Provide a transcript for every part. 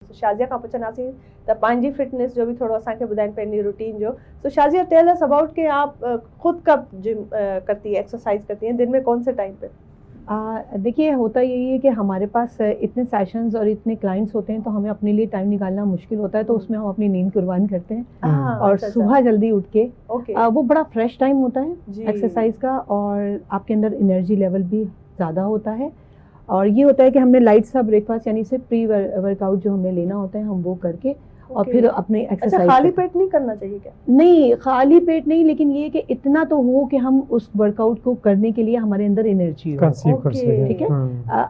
शाज़िया खां पुछंदासीं त पंहिंजी फिटनेस जो भी थोड़ो असांखे ॿुधाइनि पंहिंजी रूटीन जो. सो शाज़िया टेल अस अबाउट कि आप खुद कब जिम करती है, एक्सरसाइज करती हैं, दिन में कौन से टाइम पे? देखिए होता यही है कि हमारे पास इतने सेशंस और इतने क्लाइंट्स होते हैं तो हमें अपने लिए टाइम निकालना मुश्किल होता है, तो उसमें हम अपनी नींद कुर्बान करते हैं और सुबह जल्दी उठ के वो बड़ा फ्रेश टाइम होता है एक्सरसाइज का, और आपके अंदर एनर्जी लेवल भी ज़्यादा होता है. और ये होता है कि हमने लाइट सा ब्रेकफास्ट यानी से प्री वर्कआउट जो हमें लेना होता है हम वो करके और फिर अपने एक्सरसाइज. खाली पेट नहीं करना चाहिए क्या? नहीं, खाली पेट नहीं, लेकिन ये कि इतना तो हो कि हम उस वर्कआउट को करने के लिए हमारे अंदर एनर्जी हो. ठीक है,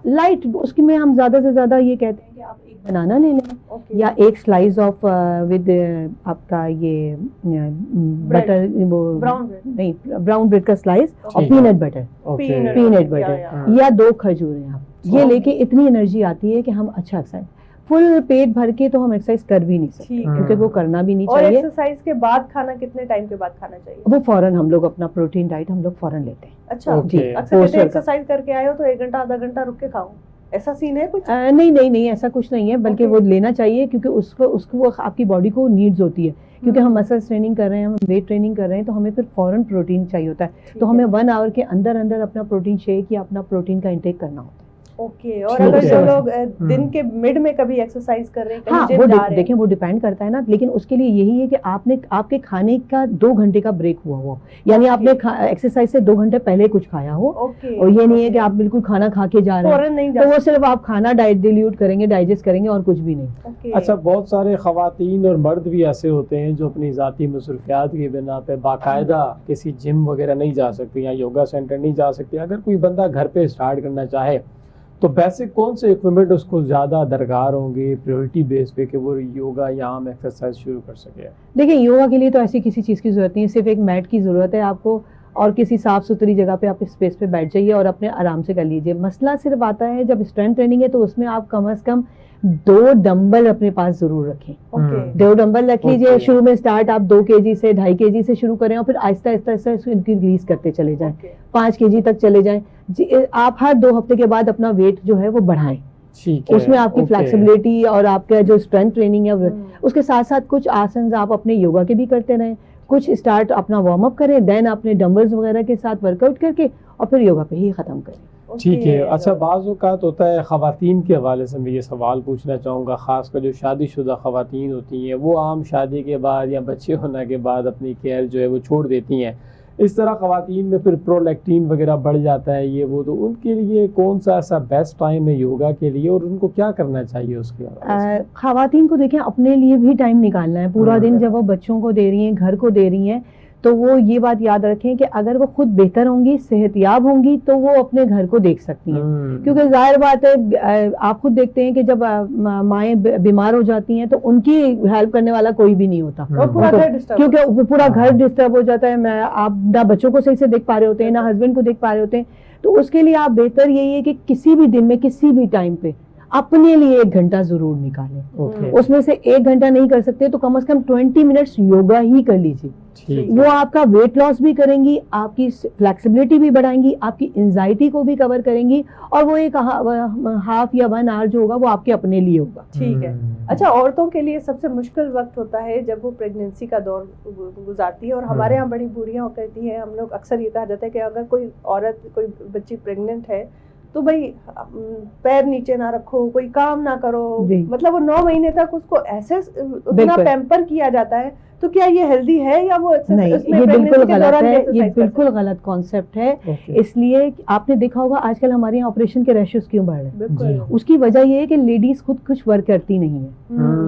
लाइट उसकी में हम ज़्यादा से ज़्यादा ये कहते हैं कि आप एक बनाना ले लें या एक स्लाइस ऑफ विद आपका ये बटर, वो ब्राउन ब्रेड का स्लाइस और पीनट बटर या 2 खजूरें आप ये लेके इतनी एनर्जी आती है कि हम अच्छा एक्सरसाइज. फुल पेट भर के तो हम एक्सरसाइज कर भी नहीं सकते क्योंकि वो करना भी नहीं चाहिए. और एक्सरसाइज के बाद खाना कितने टाइम के बाद खाना चाहिए? वो फौरन हम लोग अपना प्रोटीन डाइट हम लोग फौरन लेते हैं. अच्छा जी. अक्सर एक्सरसाइज करके आए हो तो 1 घंटा आधा घंटा रुक के खाओ, ऐसा सीन है कुछ? नहीं ऐसा कुछ नहीं है, बल्कि वो लेना चाहिए क्योंकि उसको आपकी बॉडी को नीड्स होती है. क्योंकि हम मसल ट्रेनिंग कर रहे हैं, हम वेट ट्रेनिंग कर रहे हैं, तो हमें फिर फौरन प्रोटीन चाहिए होता है. तो हमें 1 आवर के अंदर अपना प्रोटीन शेक या अपना प्रोटीन का इंटेक करना होता है. ओके. और अगर जो लोग दिन के मिड में कभी एक्सरसाइज कर रहे हैं, कहीं जिम जा रहे हैं, देखें वो डिपेंड करता है ना, लेकिन उसके लिए यही है कि आपके खाने का 2 घंटे का ब्रेक हुआ हो, यानी आपने एक्सरसाइज से 2 घंटे पहले कुछ खाया हो. और ये नहीं है कि आप बिल्कुल खाना खा के जा रहे हैं, तो वो सिर्फ आप खाना डाइल्यूट करेंगे, डाइजेस्ट करेंगे और कुछ भी नहीं. अच्छा, बहुत सारे खवातीन और मर्द भी ऐसे होते हैं जो अपनी ज़ाती मसरूफियात की बिना पे बाकायदा किसी जिम वगैरह नहीं जा सकते या योगा सेंटर नहीं जा सकते. अगर कोई बंदा घर पे स्टार्ट करना चाहे तो बेसिक कौन से इक्विपमेंट उसको ज़्यादा दरकार होंगे प्रायोरिटी बेस पे कि वो योगा या आम एक्सरसाइज शुरू कर सके? देखिए, योगा के लिए तो ऐसी किसी चीज़ की ज़रूरत नहीं है, सिर्फ एक मैट की ज़रूरत है आपको और किसी साफ़ सुथरी जगह पे आप स्पेस पे बैठ जाइए और अपने आराम से कर लीजिए. मसला सिर्फ आता है जब स्ट्रेंथ ट्रेनिंग है तो उसमें आप कम से कम 2 डंबल अपने पास जरूर रखें. 2 डंबल रख लीजिए. शुरू में स्टार्ट आप 2 kg से 2.5 kg से शुरू करें और फिर आहिस्ता आहिस्ता इसको इंक्रीज करते चले जाएं. 5 kg तक चले जाएं. आप हर 2 हफ्ते के बाद अपना वेट जो है वो बढ़ाएं. उसमें आपकी फ्लेक्सिबिलिटी और आपका जो स्ट्रेंथ ट्रेनिंग है उसके साथ साथ कुछ आसन आप अपने योगा के भी करते रहें. कुछ स्टार्ट अपना वार्म अप करें, देन अपने डंबल्स वगैरह के साथ वर्कआउट करके और फिर योगा पे ही ख़त्म करें. ठीक है. अच्छा, बाज़ औक़ात होता है ख़वातीन के हवाले से मैं ये सवाल पूछना चाहूँगा, ख़ासकर जो शादीशुदा ख़वातीन होती हैं वो आम शादी के बाद या बच्चे होने के बाद अपनी केयर जो है वो छोड़ देती हैं. इस तरह ख़वातीन में फिर प्रोलैक्टिन वगैरह बढ़ जाता है ये वो, तो उनके लिए कौन सा ऐसा बेस्ट टाइम है योगा के लिए और उनको क्या करना चाहिए उसके लिए? ख़वातीन को देखें अपने लिए भी टाइम निकालना है. पूरा दिन जब वो बच्चों को दे रही हैं, घर को दे रही हैं, तो वो ये बात याद रखें कि अगर वो खुद बेहतर होंगी, सेहतयाब होंगी तो वो अपने घर को देख सकती हैं. क्योंकि जाहिर बात है आप खुद देखते हैं कि जब माएँ बीमार हो जाती हैं तो उनकी हेल्प करने वाला कोई भी नहीं होता क्योंकि पूरा घर डिस्टर्ब हो जाता है. आप ना बच्चों को सही से देख पा रहे होते हैं, ना हस्बैंड को देख पा रहे होते हैं. तो उसके लिए आप बेहतर यही है कि किसी भी दिन में किसी भी टाइम पे अपने लिए 1 घंटा जरूर निकालें. उसमें से 1 घंटा नहीं कर सकते तो कम से कम 20 मिनट्स योगा ही कर लीजिए. वो आपका वेट लॉस भी करेंगी, आपकी फ्लेक्सिबिलिटी भी बढ़ाएंगी, आपकी एंजाइटी को भी कवर करेंगी और वो एक हाफ या 1 आवर जो होगा वो आपके अपने लिए होगा. ठीक है. अच्छा, औरतों के लिए सबसे मुश्किल वक्त होता है जब वो प्रेगनेंसी का दौर गुजारती है और हमारे यहाँ बड़ी बूढ़ियाँ कहती हैं, हम लोग अक्सर ये कहा जाता है कि अगर कोई औरत कोई बच्ची प्रेग्नेंट है तो भाई पैर नीचे ना रखो, कोई काम ना करो. मतलब वो 9 महीने तक उसको ऐसे उतना पैम्पर किया जाता है. तो क्या ये हेल्दी है या वो नहीं? ये बिल्कुल गलत है. ये बिल्कुल गलत कॉन्सेप्ट है. इसलिए आपने देखा होगा आजकल हमारे यहाँ ऑपरेशन के रेशोस क्यों बढ़ रहे हैं. उसकी वजह ये है कि लेडीज खुद कुछ वर्क करती नहीं है,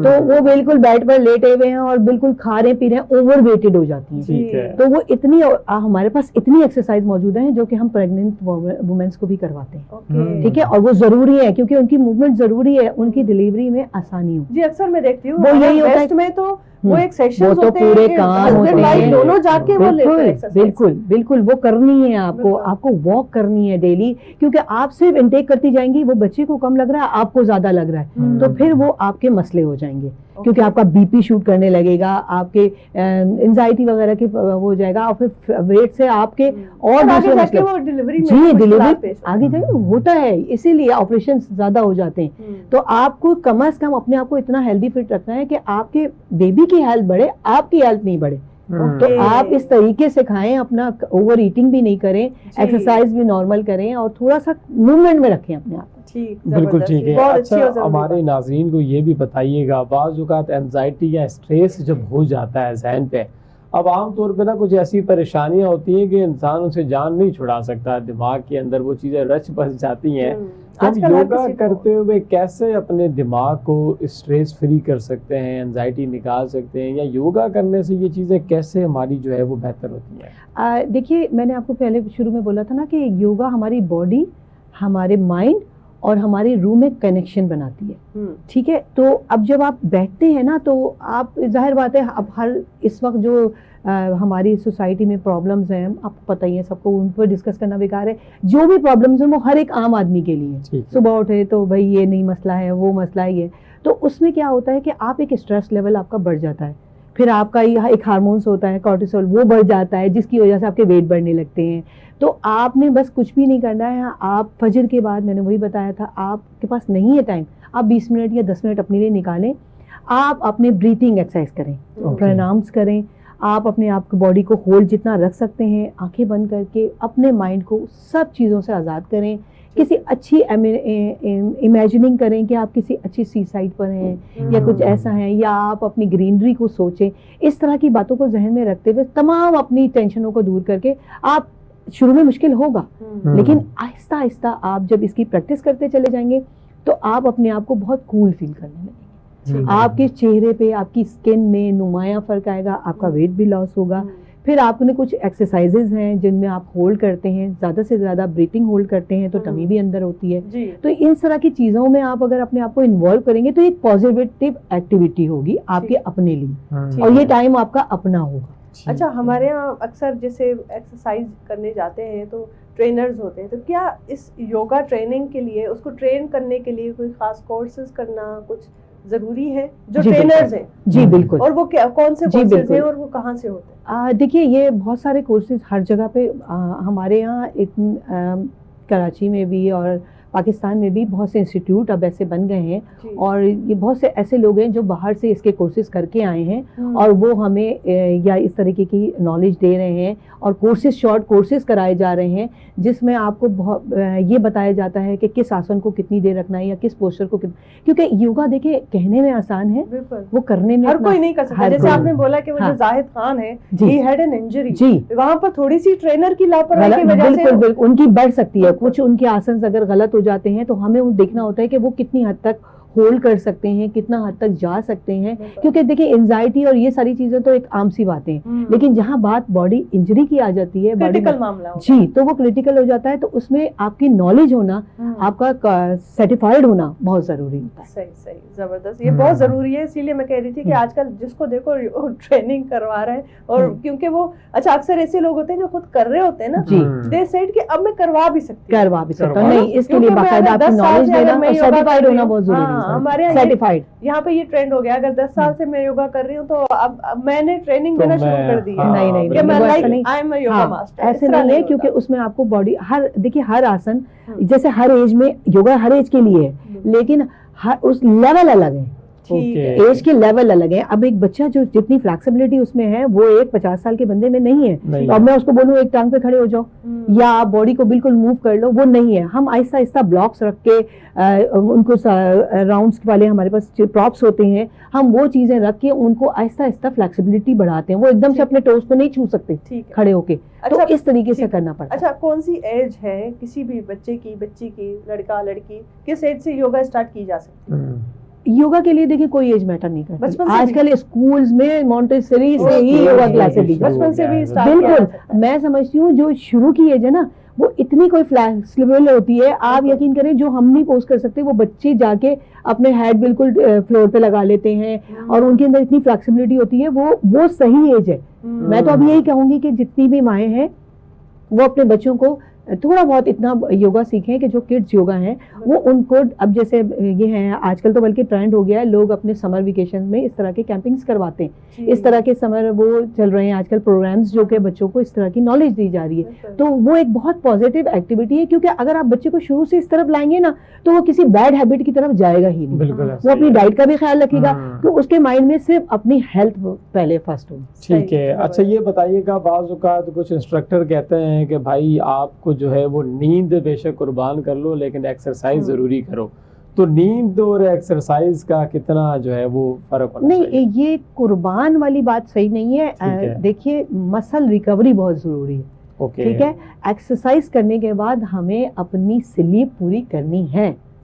तो वो बिल्कुल बेड पर लेटे हुए हैं और बिल्कुल खा रहे पी रहे हैं, ओवर वेटेड हो जाती है. तो वो इतनी हमारे पास इतनी एक्सरसाइज मौजूद है जो कि हम प्रेग्नेंट वुमेन्स को भी करवाते हैं. ठीक है, और वो जरूरी है क्योंकि उनकी मूवमेंट जरूरी है, उनकी डिलीवरी में आसानी हो. जी, अक्सर मैं देखती हूँ वो यही होता है में तो वो एक वो सेशंस तो होते पूरे हैं, काम husband होते wife हैं, दोनों जाके वो लेते हैं बिल्कुल exercise। बिल्कुल बिल्कुल वो करनी है आपको, बिल्कुल। आपको वॉक करनी है डेली, क्योंकि आप सिर्फ इंटेक करती जाएंगी, वो बच्चे को कम लग रहा है, आपको ज्यादा लग रहा है, तो फिर वो आपके मसले हो जाएंगे, क्योंकि आपका बीपी शूट करने लगेगा, आपके एंजाइटी वगैरह की हो जाएगा, और फिर वेट से आपके और आगे दूसरे जाके मसले, वो डिलीवरी में जी मुश्किलात डिलीवरी पेश आगे जाके होता है, इसीलिए ऑपरेशन ज्यादा हो जाते हैं। तो आपको कम से कम अपने आप को इतना हेल्दी फिट रखना है कि आपके बेबी की हेल्थ बढ़े, आपकी हेल्थ नहीं बढ़े। तो आप इस तरीके से खाएं, अपना ओवर ईटिंग भी नहीं करें, एक्सरसाइज भी नॉर्मल करें, और थोड़ा सा मूवमेंट में रखें अपने आप को। ठीक, बिल्कुल जबरदस्त, ठीक है। बहुत अच्छी और अच्छा, जरूरी हमारे बात। नाज़रीन को ये भी बताइएगा, बाज़ औक़ात एंजाइटी या स्ट्रेस जब हो जाता है ज़हन पे, अब आम तौर पे ना कुछ ऐसी परेशानियां होती हैं कि इंसान उनसे जान नहीं छुड़ा सकता, दिमाग के अंदर वो चीज़ें रच बस जाती हैं। तो हम आजकल हर योगा किसी को- करते हुए कैसे अपने दिमाग को स्ट्रेस फ्री कर सकते हैं, एंजाइटी निकाल सकते हैं, या योगा करने से ये चीज़ें कैसे हमारी जो है वो बेहतर होती हैं? देखिए, मैंने आपको पहले शुरू में बोला था ना कि योगा हमारी बॉडी, हमारे माइंड और हमारे रूह में कनेक्शन बनाती है, ठीक है। तो अब जब आप बैठते हैं ना, तो आप जाहिर बात है, अब हर इस वक्त जो हमारी सोसाइटी में प्रॉब्लम्स हैं, आपको पता ही है, सबको उन पर डिस्कस करना बेकार है, जो भी प्रॉब्लम्स हैं वो हर एक आम आदमी के लिए है। सुबह उठे तो भाई ये नहीं मसला है, वो मसला है, ये तो उसमें क्या होता है कि आप एक स्ट्रेस लेवल आपका बढ़ जाता है, फिर आपका एक हार्मोन्स होता है कॉर्टिसोल, वो बढ़ जाता है, जिसकी वजह से आपके वेट बढ़ने लगते हैं। तो आपने बस कुछ भी नहीं करना है, आप फजर के बाद, मैंने वही बताया था, आपके पास नहीं है टाइम, आप 20 मिनट या 10 मिनट अपने लिए निकालें, आप अपने ब्रीथिंग एक्सरसाइज करें, प्राणायाम्स करें, आप अपने आप की बॉडी को होल्ड जितना रख सकते हैं, आंखें बंद करके अपने माइंड को सब चीज़ों से आज़ाद करें, किसी अच्छी इमेजिनिंग करें कि आप किसी अच्छी सी साइड पर हैं या कुछ ऐसा है, या आप अपनी ग्रीनरी को सोचें, इस तरह की बातों को जहन में रखते हुए तमाम अपनी टेंशनों को दूर करके, आप शुरू में मुश्किल होगा, लेकिन आहिस्ता आहिस्ता आप जब इसकी प्रैक्टिस करते चले जाएंगे तो आप अपने आप को बहुत कूल फील करने लगेंगे, आपके चेहरे पे, आपकी स्किन में नुमाया फर्क आएगा, आपका वेट भी लॉस होगा। फिर आपने कुछ एक्सरसाइजेज हैं जिनमें आप होल्ड करते हैं, ज़्यादा से ज़्यादा ब्रीथिंग होल्ड करते हैं तो टमी भी अंदर होती है। तो इन तरह की चीज़ों में आप अगर अपने आप को इन्वॉल्व करेंगे तो एक पॉजिटिव एक्टिविटी होगी आपके अपने लिए, और ये टाइम आपका अपना होगा। अच्छा, हमारे यहाँ अक्सर जैसे एक्सरसाइज करने जाते हैं तो ट्रेनर्स होते हैं, तो क्या इस योगा ट्रेनिंग के लिए, उसको ट्रेन करने के लिए कोई खास कोर्सेज करना कुछ जरूरी है जो ट्रेनर्स हैं? जी बिल्कुल। और वो क्या, कौन से कोर्सेज हैं और वो कहाँ से होते हैं? देखिए, ये बहुत सारे कोर्सेज हर जगह पे हमारे यहाँ कराची में भी और पाकिस्तान में भी बहुत से इंस्टीट्यूट अब ऐसे बन गए हैं, और ये बहुत से ऐसे लोग हैं जो बाहर से इसके कोर्सेज करके आए हैं और वो हमें या इस तरीके की नॉलेज दे रहे हैं, और कोर्सेज, शॉर्ट कोर्सेज कराए जा रहे हैं जिसमें आपको ये बताया जाता है कि किस आसन को कितनी देर रखना है या किस पोस्चर को क्योंकि योगा देखिए कहने में आसान है, वो करने में हर कोई नहीं कर सकता। जैसे आपने बोला कि वो जो जाहिद खान है, he had an injury, जी, वहाँ पर थोड़ी सी ट्रेनर की लापरवाही की वजह से बिल्कुल उनकी बढ़ सकती है, कुछ उनके आसन अगर गलत हो जाते हैं तो हमें वो देखना होता है कि वो कितनी हद तक होल्ड कर सकते हैं, कितना हद तक जा सकते हैं, क्योंकि देखिए एंजाइटी और ये सारी चीजें तो एक आम सी बातें हैं, लेकिन जहाँ बात बॉडी इंजरी की आ जाती है, क्रिटिकल मामला जी, तो वो क्रिटिकल हो जाता है, तो उसमें आपकी नॉलेज होना, आपका सर्टिफाइड होना बहुत जरूरी होता है। सही सही, जबरदस्त, ये बहुत जरूरी है। इसीलिए मैं कह रही थी कि आजकल जिसको देखो ट्रेनिंग करवा रहे हैं, और क्योंकि वो अच्छा अक्सर ऐसे लोग होते हैं जो खुद कर रहे होते हैं ना, दे सेड कि अब मैं करवा भी सकती हूँ, नहीं, इसके लिए बाकायदा आपकी नॉलेज देना और सर्टिफाइड होना बहुत जरूरी है। हमारे यहाँ पे ये ट्रेंड हो गया, अगर 10 साल से मैं योगा कर रही हूँ तो अब मैंने ट्रेनिंग देना शुरू कर दी है। नहीं, ऐसे नहीं है, क्योंकि उसमें आपको बॉडी देखिए हर आसन, जैसे हर एज में योगा हर एज के लिए है, लेकिन उस लेवल अलग है, एज के लेवल अलग है। अब एक बच्चा जो जितनी फ्लेक्सिबिलिटी उसमें है वो एक 50 साल के बंदे में नहीं है, तो अब मैं उसको बोलूँ एक टांग पे खड़े हो जाओ या आप बॉडी को बिल्कुल मूव कर लो, वो नहीं है। हम आहिस्ता आहिस्ता ब्लॉक्स रख के उनको राउंड्स वाले हमारे पास प्रॉप्स होते हैं, हम वो चीजें रख के उनको आहिस्ता आहिस्ता फ्लेक्सिबिलिटी बढ़ाते हैं, वो एकदम से अपने टोस को नहीं छू सकते खड़े होके, तो इस तरीके से करना पड़ता है। अच्छा, कौन सी एज है किसी भी बच्चे की, बच्ची की, लड़का लड़की, किस एज से योगा स्टार्ट की जा सकती है? योगा के लिए देखिए कोई एज मैटर नहीं करती, आजकल स्कूल्स में मॉन्टेसरी से ही योगा क्लासेस दी, बचपन से भी बिल्कुल। मैं समझती हूँ जो शुरू की एज है ना وہ اتنی کوئی فلیکسیبل ہوتی ہے, آپ یقین کریں جو ہم نہیں پوسٹ کر سکتے وہ بچے جا کے اپنے ہیڈ بالکل فلور پہ لگا لیتے ہیں, اور ان کے اندر اتنی فلیکسیبلٹی ہوتی ہے, وہ صحیح ایج ہے. میں تو اب یہی کہوں گی کہ جتنی بھی مائیں ہیں وہ اپنے بچوں کو تھوڑا بہت اتنا یوگا سیکھیں کہ جو کڈز یوگا ہیں وہ ان کو, اب جیسے یہ ہیں آج کل تو بلکہ ٹرینڈ ہو گیا ہے, لوگ اپنے سمر ویکیشن میں اس طرح کے کیمپنگز کرواتے ہیں, اس طرح کے سمر وہ چل رہے ہیں آج کل پروگرامز جو کہ بچوں کو اس طرح کی نالج دی جا رہی ہے. تو وہ ایک بہت پازیٹیو ایکٹیویٹی ہے, کیونکہ اگر آپ بچے کو شروع سے اس طرف لائیں گے نا تو وہ کسی بیڈ ہیبٹ کی طرف جائے گا ہی نہیں, وہ اپنی ڈائٹ کا بھی خیال رکھے گا کہ اس کے مائنڈ میں صرف اپنی ہیلتھ پہلے فرسٹ ہوگی. ٹھیک ہے. اچھا یہ بتائیے گا, بعض اوقات کچھ انسٹرکٹر کہتے ہیں کہ بھائی آپ کو جو ہے وہ نیند بے شک قربان کر لو لیکن ایکسرسائز ضروری کرو, تو نیند اور ایکسرسائز کا کتنا جو ہے وہ فرق ہونا چاہیے؟ نہیں, یہ قربان والی بات صحیح نہیں ہے. دیکھیے مسل ریکوری بہت ضروری ہے, ٹھیک ہے. ایکسرسائز کرنے کے بعد ہمیں اپنی سلیپ پوری کرنی ہے,